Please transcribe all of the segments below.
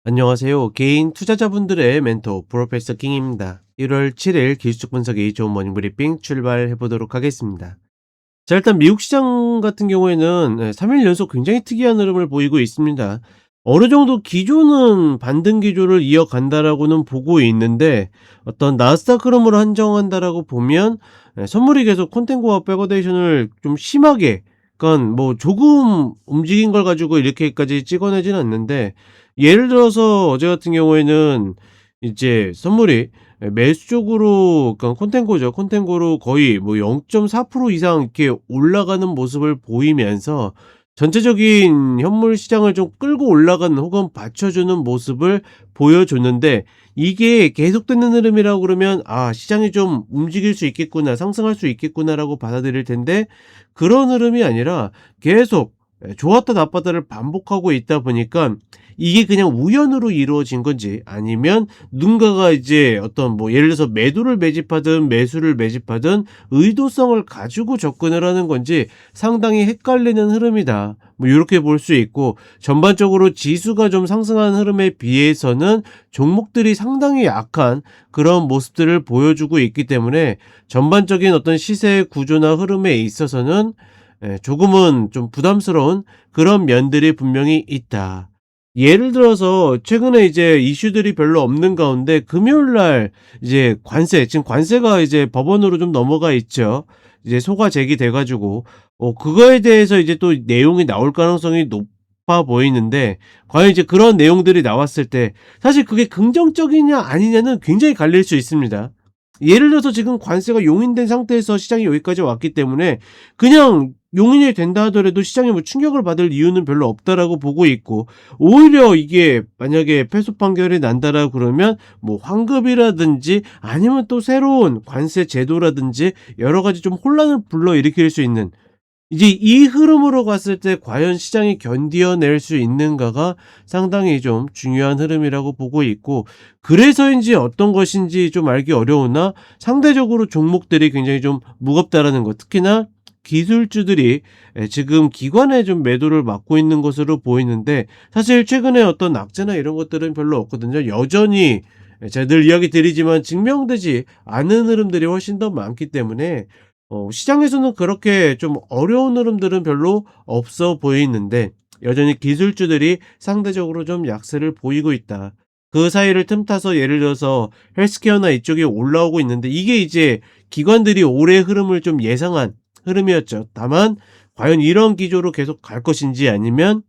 안녕하세요. 개인 투자자분들의 멘토 프로페서 킹입니다. 1월 7일 기술적 분석이 좋은 모닝 브리핑 출발해 보도록 하겠습니다. 자, 일단 미국 시장 같은 경우에는 3일 연속 굉장히 특이한 흐름을 보이고 있습니다. 어느 정도 기조는 반등 기조를 이어간다라고는 보고 있는데, 어떤 나스닥 흐름으로 한정한다라고 보면 선물이 계속 콘텐츠와 백어데이션을 좀 심하게, 그러니까 뭐 조금 움직인 걸 가지고 이렇게까지 찍어내진 않는데, 예를 들어서 어제 같은 경우에는 이제 선물이 매수 쪽으로, 그러니까 콘텐츠죠. 콘텐츠로 거의 뭐 0.4% 이상 이렇게 올라가는 모습을 보이면서 전체적인 현물 시장을 좀 끌고 올라가는 혹은 받쳐주는 모습을 보여줬는데, 이게 계속되는 흐름이라고 그러면 '아, 시장이 좀 움직일 수 있겠구나. 상승할 수 있겠구나.'라고 받아들일 텐데, 그런 흐름이 아니라 계속 좋았다 나빴다를 반복하고 있다 보니까, 이게 그냥 우연으로 이루어진 건지, 아니면 누군가가 이제 어떤 뭐 예를 들어서 매도를 매집하든 매수를 매집하든 의도성을 가지고 접근을 하는 건지 상당히 헷갈리는 흐름이다, 뭐 요렇게 볼 수 있고, 전반적으로 지수가 좀 상승한 흐름에 비해서는 종목들이 상당히 약한 그런 모습들을 보여주고 있기 때문에, 전반적인 어떤 시세 구조나 흐름에 있어서는 조금은 좀 부담스러운 그런 면들이 분명히 있다. 예를 들어서 최근에 이제 이슈들이 별로 없는 가운데 금요일 날 이제 지금 관세가 이제 법원으로 좀 넘어가 있죠. 이제 소가 제기돼 가지고 그거에 대해서 이제 또 내용이 나올 가능성이 높아 보이는데, 과연 이제 그런 내용들이 나왔을 때 사실 그게 긍정적이냐 아니냐는 굉장히 갈릴 수 있습니다. 예를 들어서 지금 관세가 용인된 상태에서 시장이 여기까지 왔기 때문에, 그냥 용인이 된다 하더라도 시장에 뭐 충격을 받을 이유는 별로 없다라고 보고 있고, 오히려 이게 만약에 패소 판결이 난다라고 그러면 뭐 환급이라든지 아니면 또 새로운 관세 제도라든지 여러 가지 좀 혼란을 불러일으킬 수 있는, 이제 이 흐름으로 갔을 때 과연 시장이 견디어낼 수 있는가가 상당히 좀 중요한 흐름이라고 보고 있고, 그래서인지 어떤 것인지 좀 알기 어려우나 상대적으로 종목들이 굉장히 좀 무겁다라는 것, 특히나 기술주들이 지금 기관에 좀 매도를 막고 있는 것으로 보이는데, 사실 최근에 어떤 악재나 이런 것들은 별로 없거든요. 여전히 제가 늘 이야기 드리지만 증명되지 않은 흐름들이 훨씬 더 많기 때문에 시장에서는 그렇게 좀 어려운 흐름들은 별로 없어 보이는데, 여전히 기술주들이 상대적으로 좀 약세를 보이고 있다. 그 사이를 틈타서 예를 들어서 헬스케어나 이쪽이 올라오고 있는데, 이게 이제 기관들이 올해 흐름을 좀 예상한 흐름이었죠. 다만 과연 이런 기조로 계속 갈 것인지, 아니면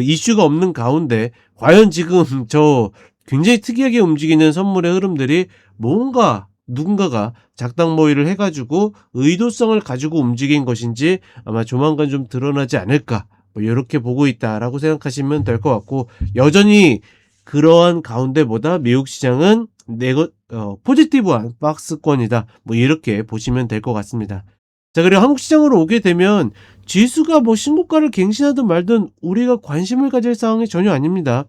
이슈가 없는 가운데 과연 지금 저 굉장히 특이하게 움직이는 선물의 흐름들이 뭔가 누군가가 작당 모의를 해 가지고 의도성을 가지고 움직인 것인지 아마 조만간 좀 드러나지 않을까, 뭐 요렇게 보고 있다라고 생각하시면 될 것 같고, 여전히 그러한 가운데보다 미국 시장은 포지티브한 박스권이다, 뭐 이렇게 보시면 될 것 같습니다. 자, 그리고 한국 시장으로 오게 되면 지수가 뭐 신고가를 갱신하든 말든 우리가 관심을 가질 사항이 전혀 아닙니다.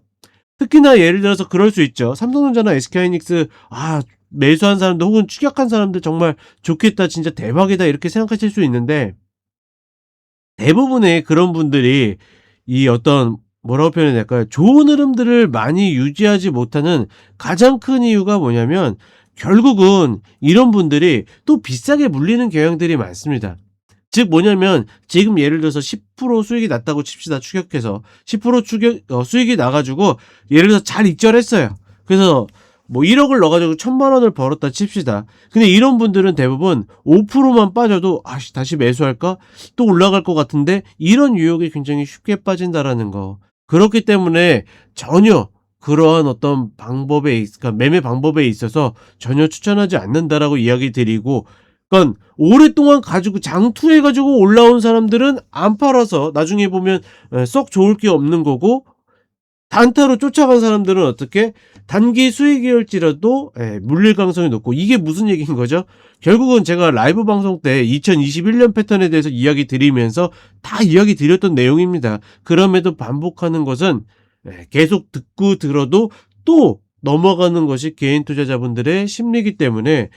특히나 예를 들어서 그럴 수 있죠. 삼성전자나 SK하이닉스 매수한 사람들 혹은 추격한 사람들 정말 좋겠다, 진짜 대박이다, 이렇게 생각하실 수 있는데, 대부분의 그런 분들이 이 어떤, 뭐라고 표현해야 될까요? 좋은 흐름들을 많이 유지하지 못하는 가장 큰 이유가 뭐냐면, 결국은 이런 분들이 또 비싸게 물리는 경향들이 많습니다. 즉 뭐냐면, 지금 예를 들어서 10% 수익이 났다고 칩시다. 추격해서 10% 수익이 나 가지고 예를 들어서 잘 익절했어요. 그래서 뭐 1억을 넣어 가지고 1,000만 원을 벌었다 칩시다. 근데 이런 분들은 대부분 5%만 빠져도 다시 매수할까? 또 올라갈 것 같은데, 이런 유혹이 굉장히 쉽게 빠진다라는 거. 그렇기 때문에 전혀 그러한 어떤 그러니까 매매 방법에 있어서 전혀 추천하지 않는다라고 이야기 드리고, 그러니까 오랫동안 가지고 장투해 가지고 올라온 사람들은 안 팔아서 나중에 보면 썩 좋을 게 없는 거고, 단타로 쫓아간 사람들은 어떻게 단기 수익이올지라도 물릴 가능성이 높고, 이게 무슨 얘기인 거죠? 결국은 제가 라이브 방송 때 2021년 패턴에 대해서 이야기 드리면서 다 이야기 드렸던 내용입니다. 그럼에도 반복하는 것은 계속 듣고 들어도 또 넘어가는 것이 개인 투자자분들의 심리이기 때문에,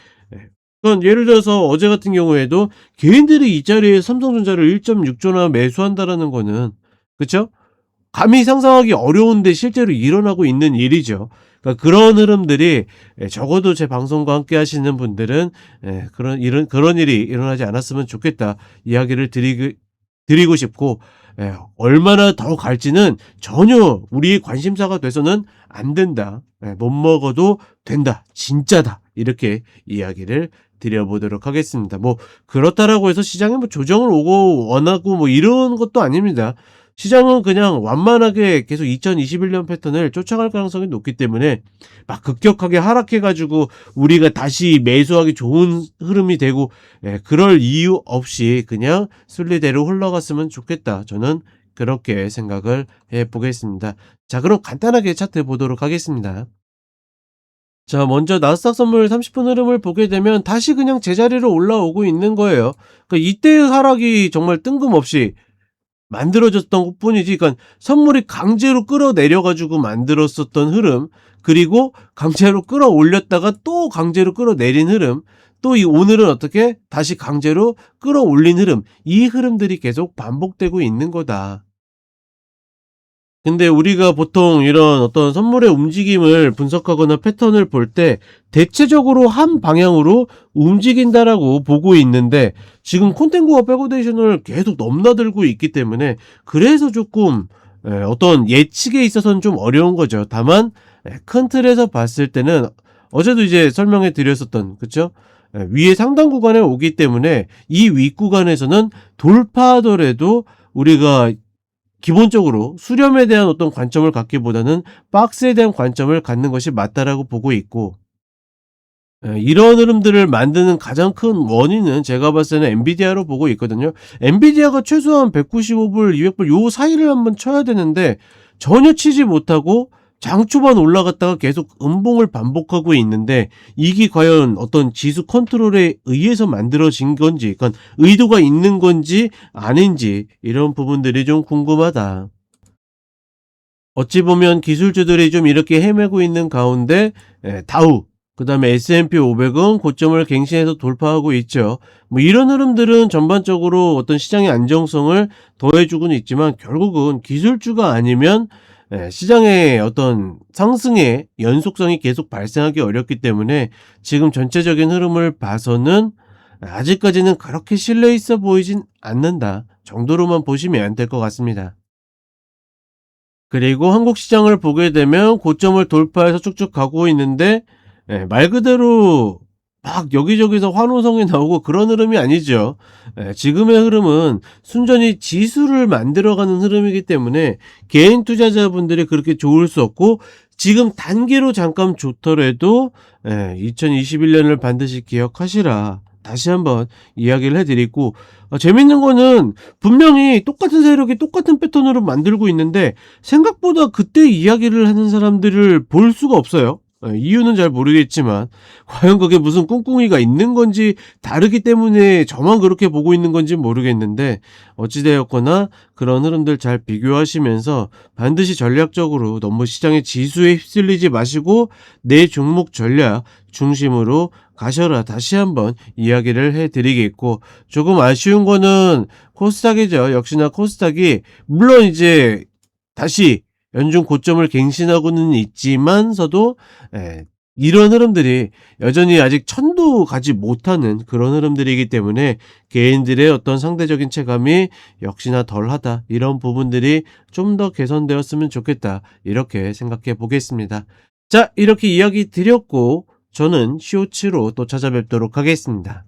그건 예를 들어서 어제 같은 경우에도 개인들이 이 자리에 삼성전자를 1.6조나 매수한다라는 거는, 그쵸? 감히 상상하기 어려운데 실제로 일어나고 있는 일이죠. 그러니까 그런 흐름들이 적어도 제 방송과 함께 하시는 분들은 그런 일이 일어나지 않았으면 좋겠다 이야기를 드리고 싶고, 얼마나 더 갈지는 전혀 우리의 관심사가 돼서는 안 된다. 못 먹어도 된다. 진짜다. 이렇게 이야기를 드려보도록 하겠습니다. 뭐 그렇다라고 해서 시장에 뭐 조정을 오고 원하고 뭐 이런 것도 아닙니다. 시장은 그냥 완만하게 계속 2021년 패턴을 쫓아갈 가능성이 높기 때문에 막 급격하게 하락해 가지고 우리가 다시 매수하기 좋은 흐름이 되고, 그럴 이유 없이 그냥 순리대로 흘러갔으면 좋겠다. 저는 그렇게 생각을 해 보겠습니다. 자, 그럼 간단하게 차트 보도록 하겠습니다. 자, 먼저 나스닥 선물 30분 흐름을 보게 되면 다시 그냥 제자리로 올라오고 있는 거예요. 그러니까 이때의 하락이 정말 뜬금없이 만들어졌던 것뿐이지, 그러니까 선물이 강제로 끌어내려 가지고 만들었었던 흐름, 그리고 강제로 끌어올렸다가 또 강제로 끌어내린 흐름, 또 이 오늘은 어떻게 다시 강제로 끌어올린 흐름, 이 흐름들이 계속 반복되고 있는 거다. 근데 우리가 보통 이런 어떤 선물의 움직임을 분석하거나 패턴을 볼 때 대체적으로 한 방향으로 움직인다라고 보고 있는데, 지금 콘텐츠와 백오데이션을 계속 넘나들고 있기 때문에 그래서 조금 어떤 예측에 있어서는 좀 어려운 거죠. 다만 큰 틀에서 봤을 때는 어제도 이제 설명해 드렸었던, 그쵸? 위에 상단 구간에 오기 때문에 이 윗구간에서는 돌파하더라도 우리가 기본적으로 수렴에 대한 어떤 관점을 갖기보다는 박스에 대한 관점을 갖는 것이 맞다라고 보고 있고, 이런 흐름들을 만드는 가장 큰 원인은 제가 봤을 때는 엔비디아로 보고 있거든요. 엔비디아가 최소한 195불, 200불 요 사이를 한번 쳐야 되는데 전혀 치지 못하고 장 초반 올라갔다가 계속 음봉을 반복하고 있는데, 이게 과연 어떤 지수 컨트롤에 의해서 만들어진 건지, 그러니까 의도가 있는 건지 아닌지, 이런 부분들이 좀 궁금하다. 어찌 보면 기술주들이 좀 이렇게 헤매고 있는 가운데 다우, 그다음에 S&P 500은 고점을 갱신해서 돌파하고 있죠. 뭐 이런 흐름들은 전반적으로 어떤 시장의 안정성을 더해주고는 있지만 결국은 기술주가 아니면 시장의 어떤 상승의 연속성이 계속 발생하기 어렵기 때문에 지금 전체적인 흐름을 봐서는 아직까지는 그렇게 신뢰 있어 보이진 않는다 정도로만 보시면 될 것 같습니다. 그리고 한국 시장을 보게 되면 고점을 돌파해서 쭉쭉 가고 있는데, 말 그대로 막 여기저기서 환호성이 나오고 그런 흐름이 아니죠. 지금의 흐름은 순전히 지수를 만들어가는 흐름이기 때문에 개인 투자자분들이 그렇게 좋을 수 없고, 지금 단기로 잠깐 좋더라도 2021년을 반드시 기억하시라 다시 한번 이야기를 해드리고, 재밌는 거는 분명히 똑같은 세력이 똑같은 패턴으로 만들고 있는데 생각보다 그때 이야기를 하는 사람들을 볼 수가 없어요. 이유는 잘 모르겠지만 과연 그게 무슨 꿍꿍이가 있는 건지, 다르기 때문에 저만 그렇게 보고 있는 건지 모르겠는데, 어찌되었거나 그런 흐름들 잘 비교하시면서 반드시 전략적으로 너무 시장의 지수에 휩쓸리지 마시고 내 종목 전략 중심으로 가셔라 다시 한번 이야기를 해드리겠고, 조금 아쉬운 거는 코스닥이죠. 역시나 코스닥이 물론 이제 다시 연중 고점을 갱신하고는 있지만서도 이런 흐름들이 여전히 아직 천도 가지 못하는 그런 흐름들이기 때문에 개인들의 어떤 상대적인 체감이 역시나 덜하다, 이런 부분들이 좀 더 개선되었으면 좋겠다, 이렇게 생각해 보겠습니다. 자, 이렇게 이야기 드렸고 저는 쇼츠로 또 찾아뵙도록 하겠습니다.